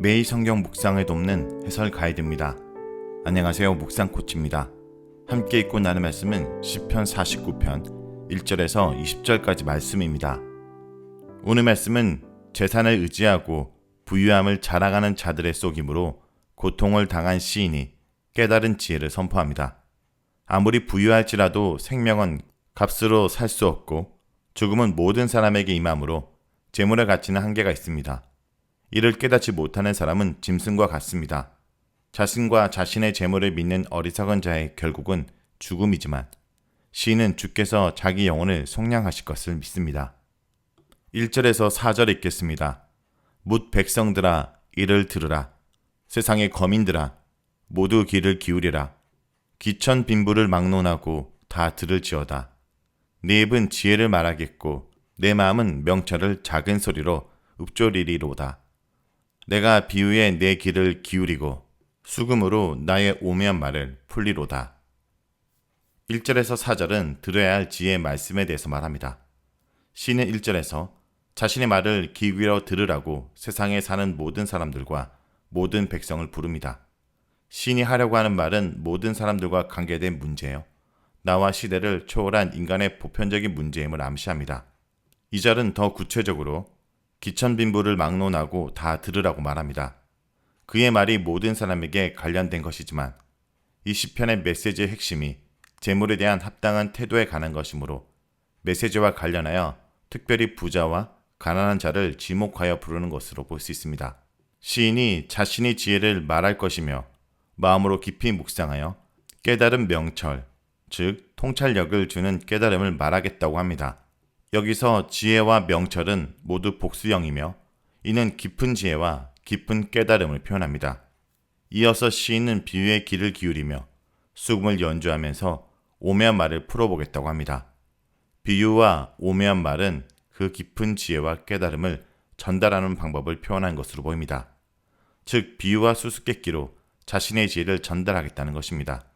매일 성경 묵상을 돕는 해설 가이드입니다. 안녕하세요. 묵상 코치입니다. 함께 읽고 나눈 말씀은 시편 49편 1절에서 20절까지 말씀입니다. 오늘 말씀은 재산을 의지하고 부유함을 자랑하는 자들의 속임으로 고통을 당한 시인이 깨달은 지혜를 선포합니다. 아무리 부유할지라도 생명은 값으로 살 수 없고 죽음은 모든 사람에게 임하므로 재물의 가치는 한계가 있습니다. 이를 깨닫지 못하는 사람은 짐승과 같습니다. 자신과 자신의 재물을 믿는 어리석은 자의 결국은 죽음이지만 시인은 주께서 자기 영혼을 속량하실 것을 믿습니다. 1절에서 4절 읽겠습니다. 뭇 백성들아 이를 들으라. 세상의 거민들아 모두 귀를 기울이라. 기천 빈부를 막론하고 다 들을지어다. 내 입은 지혜를 말하겠고 내 마음은 명철을 작은 소리로 읊조리리로다. 내가 비유에 내 귀를 기울이고 수금으로 나의 오묘한 말을 풀리로다. 1절에서 4절은 들어야 할 지혜의 말씀에 대해서 말합니다. 시인은 1절에서 자신의 말을 귀 기울여 들으라고 세상에 사는 모든 사람들과 모든 백성을 부릅니다. 시인이 하려고 하는 말은 모든 사람들과 관계된 문제예요. 나와 시대를 초월한 인간의 보편적인 문제임을 암시합니다. 2절은 더 구체적으로 기천빈부를 막론하고 다 들으라고 말합니다. 그의 말이 모든 사람에게 관련된 것이지만 이 시편의 메시지의 핵심이 재물에 대한 합당한 태도에 관한 것이므로 메시지와 관련하여 특별히 부자와 가난한 자를 지목하여 부르는 것으로 볼 수 있습니다. 시인이 자신의 지혜를 말할 것이며 마음으로 깊이 묵상하여 깨달은 명철, 즉 통찰력을 주는 깨달음을 말하겠다고 합니다. 여기서 지혜와 명철은 모두 복수형이며 이는 깊은 지혜와 깊은 깨달음을 표현합니다. 이어서 시인은 비유의 귀를 기울이며 수금을 연주하면서 오묘한 말을 풀어보겠다고 합니다. 비유와 오묘한 말은 그 깊은 지혜와 깨달음을 전달하는 방법을 표현한 것으로 보입니다. 즉 비유와 수수께끼로 자신의 지혜를 전달하겠다는 것입니다.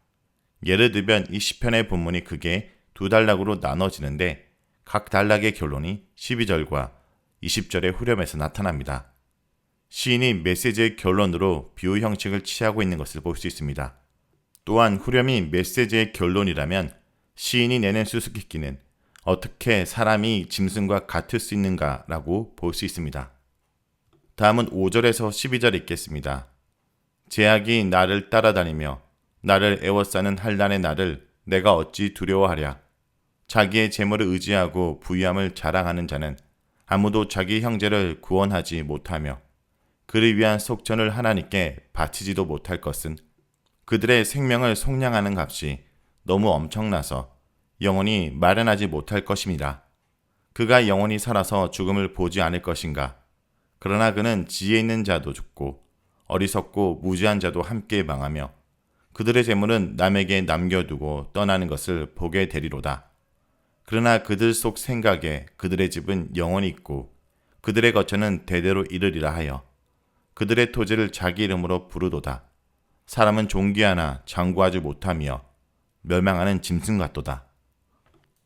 예를 들면 이 시편의 본문이 크게 두 단락으로 나눠지는데 각 단락의 결론이 12절과 20절의 후렴에서 나타납니다. 시인이 메시지의 결론으로 비유 형식을 취하고 있는 것을 볼 수 있습니다. 또한 후렴이 메시지의 결론이라면 시인이 내는 수수께끼는 어떻게 사람이 짐승과 같을 수 있는가라고 볼 수 있습니다. 다음은 5절에서 12절 읽겠습니다. 제약이 나를 따라다니며 나를 애워싸는 환난의 날을 내가 어찌 두려워하랴. 자기의 재물을 의지하고 부유함을 자랑하는 자는 아무도 자기 형제를 구원하지 못하며 그를 위한 속전을 하나님께 바치지도 못할 것은 그들의 생명을 속량하는 값이 너무 엄청나서 영원히 마련하지 못할 것입니다. 그가 영원히 살아서 죽음을 보지 않을 것인가. 그러나 그는 지혜 있는 자도 죽고 어리석고 무지한 자도 함께 망하며 그들의 재물은 남에게 남겨두고 떠나는 것을 보게 되리로다. 그러나 그들 속 생각에 그들의 집은 영원히 있고 그들의 거처는 대대로 이르리라 하여 그들의 토지를 자기 이름으로 부르도다. 사람은 존귀하나 장구하지 못하며 멸망하는 짐승 같도다.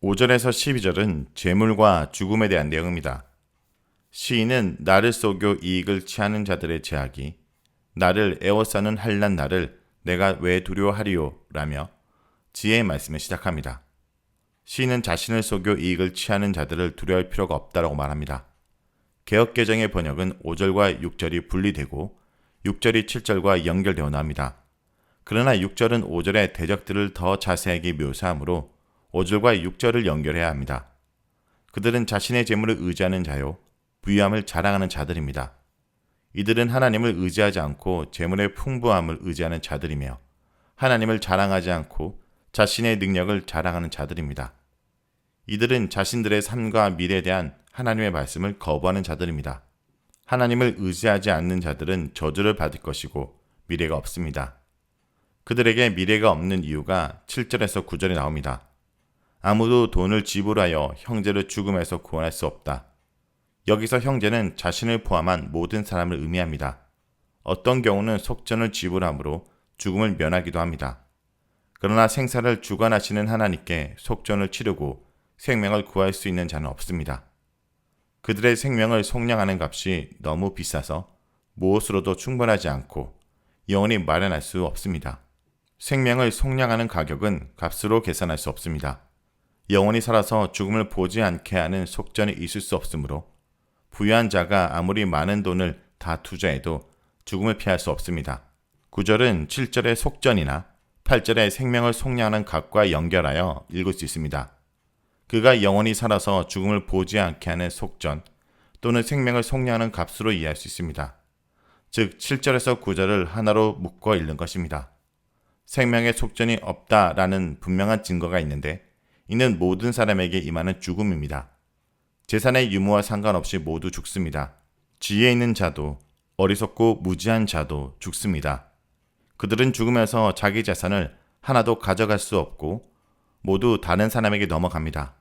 5절에서 12절은 재물과 죽음에 대한 내용입니다. 시인은 나를 속여 이익을 취하는 자들의 제약이 나를 애워싸는 환난 날을 내가 왜 두려워하리요? 라며 지혜의 말씀을 시작합니다. 시인은 자신을 속여 이익을 취하는 자들을 두려워할 필요가 없다고 말합니다. 개역개정의 번역은 5절과 6절이 분리되고 6절이 7절과 연결되어 나옵니다. 그러나 6절은 5절의 대적들을 더 자세하게 묘사하므로 5절과 6절을 연결해야 합니다. 그들은 자신의 재물을 의지하는 자요 부유함을 자랑하는 자들입니다. 이들은 하나님을 의지하지 않고 재물의 풍부함을 의지하는 자들이며 하나님을 자랑하지 않고 자신의 능력을 자랑하는 자들입니다. 이들은 자신들의 삶과 미래에 대한 하나님의 말씀을 거부하는 자들입니다. 하나님을 의지하지 않는 자들은 저주를 받을 것이고 미래가 없습니다. 그들에게 미래가 없는 이유가 7절에서 9절에 나옵니다. 아무도 돈을 지불하여 형제를 죽음에서 구원할 수 없다. 여기서 형제는 자신을 포함한 모든 사람을 의미합니다. 어떤 경우는 속전을 지불함으로 죽음을 면하기도 합니다. 그러나 생사를 주관하시는 하나님께 속전을 치르고 생명을 구할 수 있는 자는 없습니다. 그들의 생명을 속량하는 값이 너무 비싸서 무엇으로도 충분하지 않고 영원히 마련할 수 없습니다. 생명을 속량하는 가격은 값으로 계산할 수 없습니다. 영원히 살아서 죽음을 보지 않게 하는 속전이 있을 수 없으므로 부유한 자가 아무리 많은 돈을 다 투자해도 죽음을 피할 수 없습니다. 9절은 7절의 속전이나 8절의 생명을 속량하는 값과 연결하여 읽을 수 있습니다. 그가 영원히 살아서 죽음을 보지 않게 하는 속전 또는 생명을 속량하는 값으로 이해할 수 있습니다. 즉 7절에서 9절을 하나로 묶어 읽는 것입니다. 생명의 속전이 없다라는 분명한 증거가 있는데 이는 모든 사람에게 임하는 죽음입니다. 재산의 유무와 상관없이 모두 죽습니다. 지혜 있는 자도 어리석고 무지한 자도 죽습니다. 그들은 죽으면서 자기 재산을 하나도 가져갈 수 없고 모두 다른 사람에게 넘어갑니다.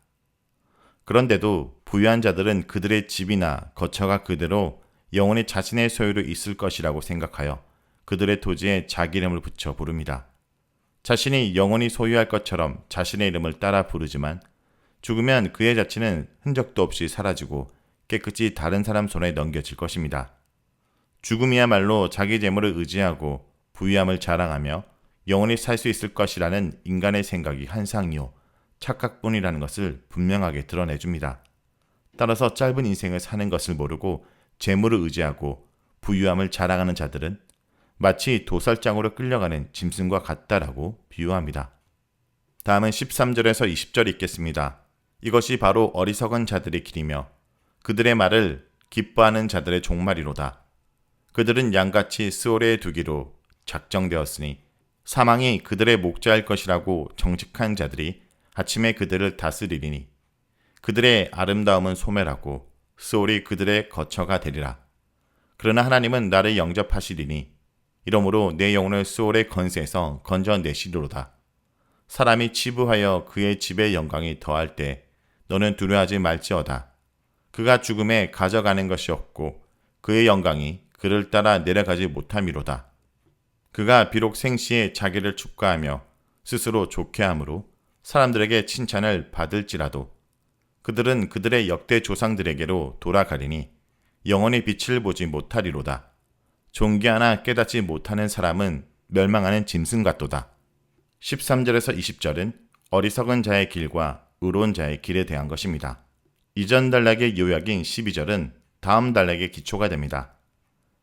그런데도 부유한 자들은 그들의 집이나 거처가 그대로 영원히 자신의 소유로 있을 것이라고 생각하여 그들의 토지에 자기 이름을 붙여 부릅니다. 자신이 영원히 소유할 것처럼 자신의 이름을 따라 부르지만 죽으면 그의 자취는 흔적도 없이 사라지고 깨끗이 다른 사람 손에 넘겨질 것입니다. 죽음이야말로 자기 재물을 의지하고 부유함을 자랑하며 영원히 살 수 있을 것이라는 인간의 생각이 한상이요 착각뿐이라는 것을 분명하게 드러내줍니다. 따라서 짧은 인생을 사는 것을 모르고 재물을 의지하고 부유함을 자랑하는 자들은 마치 도살장으로 끌려가는 짐승과 같다라고 비유합니다. 다음은 13절에서 20절 읽겠습니다. 이것이 바로 어리석은 자들의 길이며 그들의 말을 기뻐하는 자들의 종말이로다. 그들은 양같이 스올에 두기로 작정되었으니 사망이 그들의 목자일 것이라고 정직한 자들이 아침에 그들을 다스리리니 그들의 아름다움은 소멸하고 스올이 그들의 거처가 되리라. 그러나 하나님은 나를 영접하시리니 이러므로 내 영혼을 스올의 건세에서 건져내시리로다. 사람이 치부하여 그의 집의 영광이 더할 때 너는 두려워하지 말지어다. 그가 죽음에 가져가는 것이 없고 그의 영광이 그를 따라 내려가지 못함이로다. 그가 비록 생시에 자기를 축가하며 스스로 좋게 함으로 사람들에게 칭찬을 받을지라도 그들은 그들의 역대 조상들에게로 돌아가리니 영원히 빛을 보지 못하리로다. 존귀하나 깨닫지 못하는 사람은 멸망하는 짐승 같도다. 13절에서 20절은 어리석은 자의 길과 의로운 자의 길에 대한 것입니다. 이전 단락의 요약인 12절은 다음 단락의 기초가 됩니다.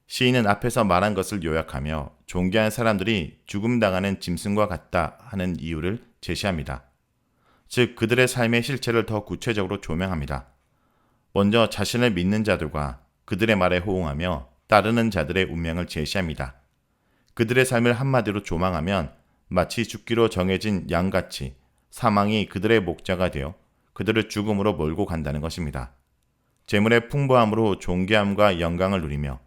시인은 앞에서 말한 것을 요약하며 존귀한 사람들이 죽음당하는 짐승과 같다 하는 이유를 제시합니다. 즉 그들의 삶의 실체를 더 구체적으로 조명합니다. 먼저 자신을 믿는 자들과 그들의 말에 호응하며 따르는 자들의 운명을 제시합니다. 그들의 삶을 한마디로 조망하면 마치 죽기로 정해진 양같이 사망이 그들의 목자가 되어 그들을 죽음으로 몰고 간다는 것입니다. 재물의 풍부함으로 존귀함과 영광을 누리며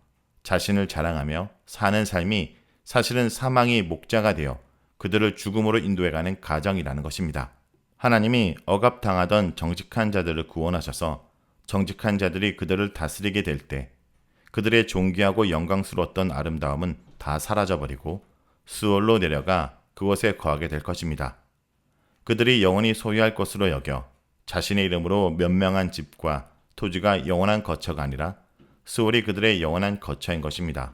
자신을 자랑하며 사는 삶이 사실은 사망이 목자가 되어 그들을 죽음으로 인도해가는 가정이라는 것입니다. 하나님이 억압당하던 정직한 자들을 구원하셔서 정직한 자들이 그들을 다스리게 될 때 그들의 존귀하고 영광스러웠던 아름다움은 다 사라져버리고 스올로 내려가 그곳에 거하게 될 것입니다. 그들이 영원히 소유할 것으로 여겨 자신의 이름으로 면명한 집과 토지가 영원한 거처가 아니라 스올이 그들의 영원한 거처인 것입니다.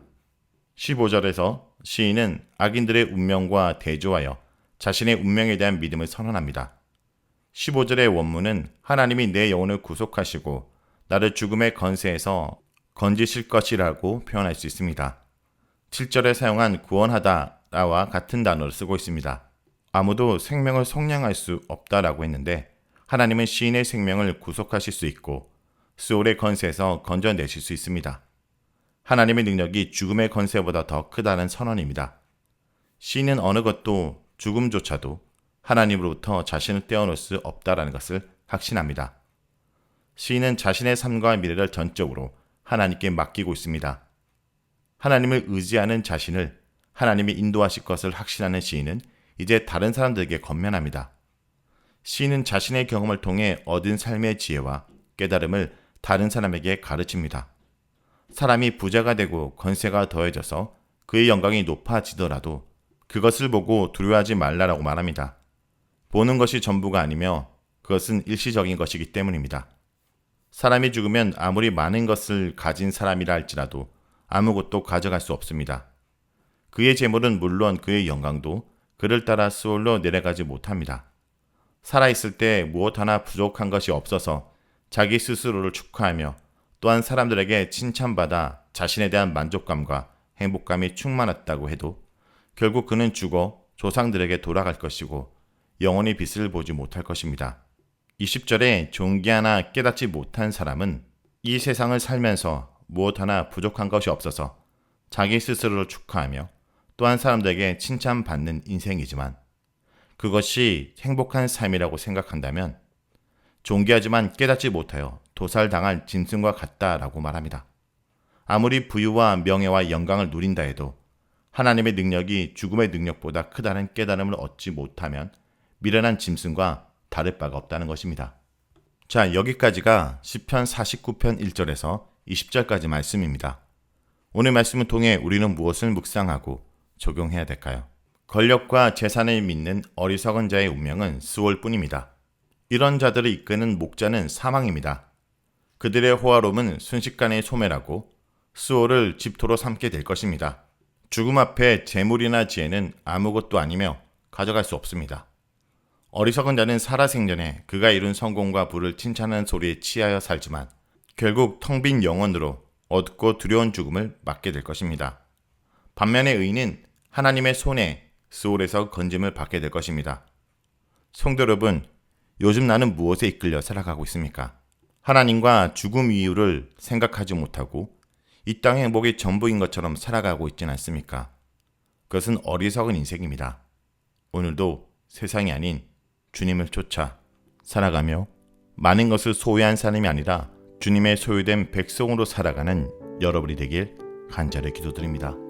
15절에서 시인은 악인들의 운명과 대조하여 자신의 운명에 대한 믿음을 선언합니다. 15절의 원문은 하나님이 내 영혼을 구속하시고 나를 죽음의 건세에서 건지실 것이라고 표현할 수 있습니다. 7절에 사용한 구원하다와 같은 단어를 쓰고 있습니다. 아무도 생명을 속량할 수 없다라고 했는데 하나님은 시인의 생명을 구속하실 수 있고 스올의 건세에서 건져내실 수 있습니다. 하나님의 능력이 죽음의 건세보다 더 크다는 선언입니다. 시인은 어느 것도 죽음조차도 하나님으로부터 자신을 떼어놓을 수 없다라는 것을 확신합니다. 시인은 자신의 삶과 미래를 전적으로 하나님께 맡기고 있습니다. 하나님을 의지하는 자신을 하나님이 인도하실 것을 확신하는 시인은 이제 다른 사람들에게 권면합니다. 시인은 자신의 경험을 통해 얻은 삶의 지혜와 깨달음을 다른 사람에게 가르칩니다. 사람이 부자가 되고 권세가 더해져서 그의 영광이 높아지더라도 그것을 보고 두려워하지 말라라고 말합니다. 보는 것이 전부가 아니며 그것은 일시적인 것이기 때문입니다. 사람이 죽으면 아무리 많은 것을 가진 사람이라 할지라도 아무것도 가져갈 수 없습니다. 그의 재물은 물론 그의 영광도 그를 따라 스올로 내려가지 못합니다. 살아있을 때 무엇 하나 부족한 것이 없어서 자기 스스로를 축하하며 또한 사람들에게 칭찬받아 자신에 대한 만족감과 행복감이 충만했다고 해도 결국 그는 죽어 조상들에게 돌아갈 것이고 영원히 빛을 보지 못할 것입니다. 20절에 존귀하나 깨닫지 못한 사람은 이 세상을 살면서 무엇 하나 부족한 것이 없어서 자기 스스로를 축하하며 또한 사람들에게 칭찬받는 인생이지만 그것이 행복한 삶이라고 생각한다면 존귀하지만 깨닫지 못하여 도살당할 짐승과 같다라고 말합니다. 아무리 부유와 명예와 영광을 누린다 해도 하나님의 능력이 죽음의 능력보다 크다는 깨달음을 얻지 못하면 미련한 짐승과 다를 바가 없다는 것입니다. 자, 여기까지가 시편 49편 1절에서 20절까지 말씀입니다. 오늘 말씀을 통해 우리는 무엇을 묵상하고 적용해야 될까요? 권력과 재산을 믿는 어리석은 자의 운명은 스올뿐입니다. 이런 자들을 이끄는 목자는 사망입니다. 그들의 호화로움은 순식간에 소멸하고 스올을 집토로 삼게 될 것입니다. 죽음 앞에 재물이나 지혜는 아무것도 아니며 가져갈 수 없습니다. 어리석은 자는 살아생전에 그가 이룬 성공과 부를 칭찬하는 소리에 취하여 살지만 결국 텅 빈 영혼으로 어둡고 두려운 죽음을 맞게 될 것입니다. 반면에 의인은 하나님의 손에 스올에서 건짐을 받게 될 것입니다. 성도 여러분, 요즘 나는 무엇에 이끌려 살아가고 있습니까? 하나님과 죽음 이유를 생각하지 못하고 이 땅의 행복이 전부인 것처럼 살아가고 있진 않습니까? 그것은 어리석은 인생입니다. 오늘도 세상이 아닌 주님을 쫓아 살아가며 많은 것을 소유한 사람이 아니라 주님의 소유된 백성으로 살아가는 여러분이 되길 간절히 기도드립니다.